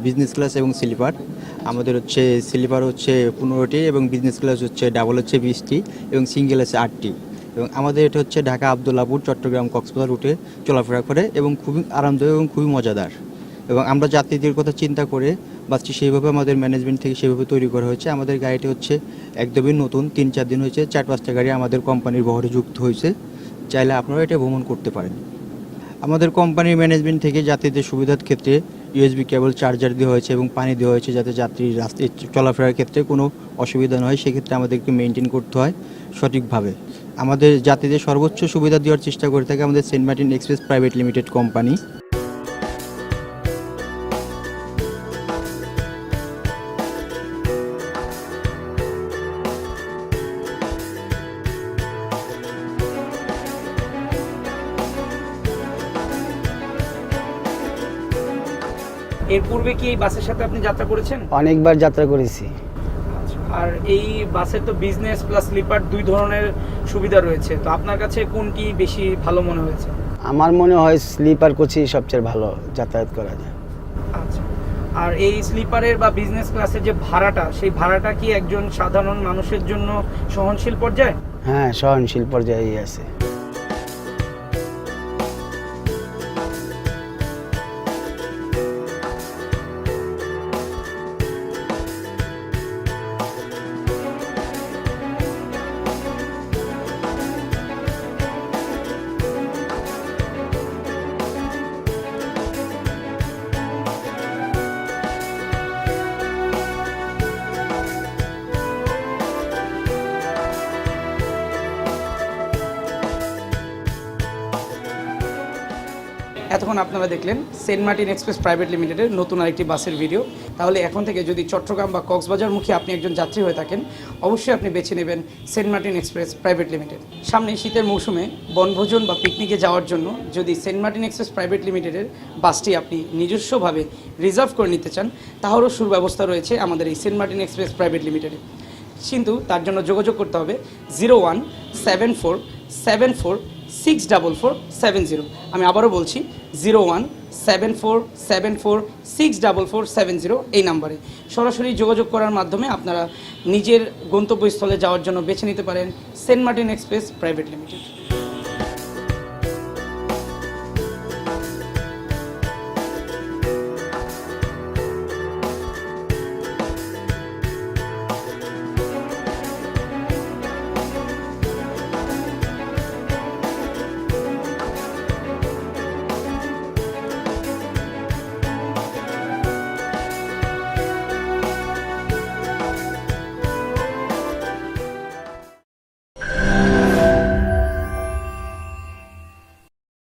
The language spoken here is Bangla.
বিজনেস ক্লাস এবং স্লিপার। আমাদের হচ্ছে স্লিপার হচ্ছে 15টি এবং বিজনেস ক্লাস হচ্ছে ডাবল হচ্ছে 20টি এবং সিঙ্গেল আছে 8টি। এবং আমাদের এটা হচ্ছে ঢাকা আবদুল্লাপুর চট্টগ্রাম কক্সবাজার রুটে চলাফেরা করে এবং খুবই আরামদায়ক এবং খুবই মজাদার। এবং আমরা যাত্রীদের কথা চিন্তা করে বাসটি সেইভাবে আমাদের ম্যানেজমেন্ট থেকে সেভাবে তৈরি করা হয়েছে। আমাদের গাড়িটি হচ্ছে একদমই নতুন, 3-4 দিন হয়েছে, 4-5টা গাড়ি আমাদের কোম্পানির বহরে যুক্ত হয়েছে। চাইলে আপনারা এটা ভ্রমণ করতে পারেন। আমাদের কোম্পানির ম্যানেজমেন্ট থেকে যাত্রীদের সুবিধার ক্ষেত্রে ইউএসবি কেবল চার্জার দেওয়া হয়েছে এবং পানি দেওয়া হয়েছে, যাতে যাত্রীর রাস্তায় চলাফেরার ক্ষেত্রে কোনো অসুবিধা না হয়। সেক্ষেত্রে আমাদেরকে মেনটেন করতে হয় সঠিকভাবে। আমাদের যাত্রীদের সর্বোচ্চ সুবিধা দেওয়ার চেষ্টা করে থাকে আমাদের Saint Martin Express private limited company. এর পূর্বে কি এই বাসের সাথে আপনি যাত্রা করেছেন? অনেকবার যাত্রা করেছি। আর এই বাসের তো বিজনেস প্লাস স্লিপার দুই ধরনের সুবিধা রয়েছে, তো আপনার কাছে কোনটি বেশি ভালো মনে হয়েছে? আমার মনে হয় স্লিপার কোচই সবচেয়ে ভালো যাতায়াত করা যায়। আচ্ছা, আর এই স্লিপারের বা বিজনেস ক্লাসের যে ভাড়াটা, সেই ভাড়াটা কি একজন সাধারণ মানুষের জন্য সহনশীল পর্যায়ে? হ্যাঁ, সহনশীল পর্যায়েই আছে। এতক্ষণ আপনারা দেখলেন সেন্ট মার্টিন এক্সপ্রেস প্রাইভেট লিমিটেডের নতুন আরেকটি বাসের ভিডিও। তাহলে এখন থেকে যদি চট্টগ্রাম বা কক্সবাজারমুখী আপনি একজন যাত্রী হয়ে থাকেন, অবশ্যই আপনি বেছে নেবেন Saint Martin Express private limited. সামনে শীতের মৌসুমে বনভোজন বা পিকনিকে যাওয়ার জন্য যদি সেন্ট মার্টিন এক্সপ্রেস প্রাইভেট লিমিটেডের বাসটি আপনি নিজস্বভাবে রিজার্ভ করে নিতে চান, তাহলেও সুব্যবস্থা রয়েছে আমাদের এই সেন্ট মার্টিন এক্সপ্রেস প্রাইভেট লিমিটেডে। কিন্তু তার জন্য যোগাযোগ করতে হবে 0174746447 আমি আবারও বলছি 0174746447 এই নাম্বারে সরাসরি যোগাযোগ করার মাধ্যমে আপনারা নিজের গন্তব্যস্থলে যাওয়ার জন্য বেছে নিতে পারেন Saint Martin Express private limited.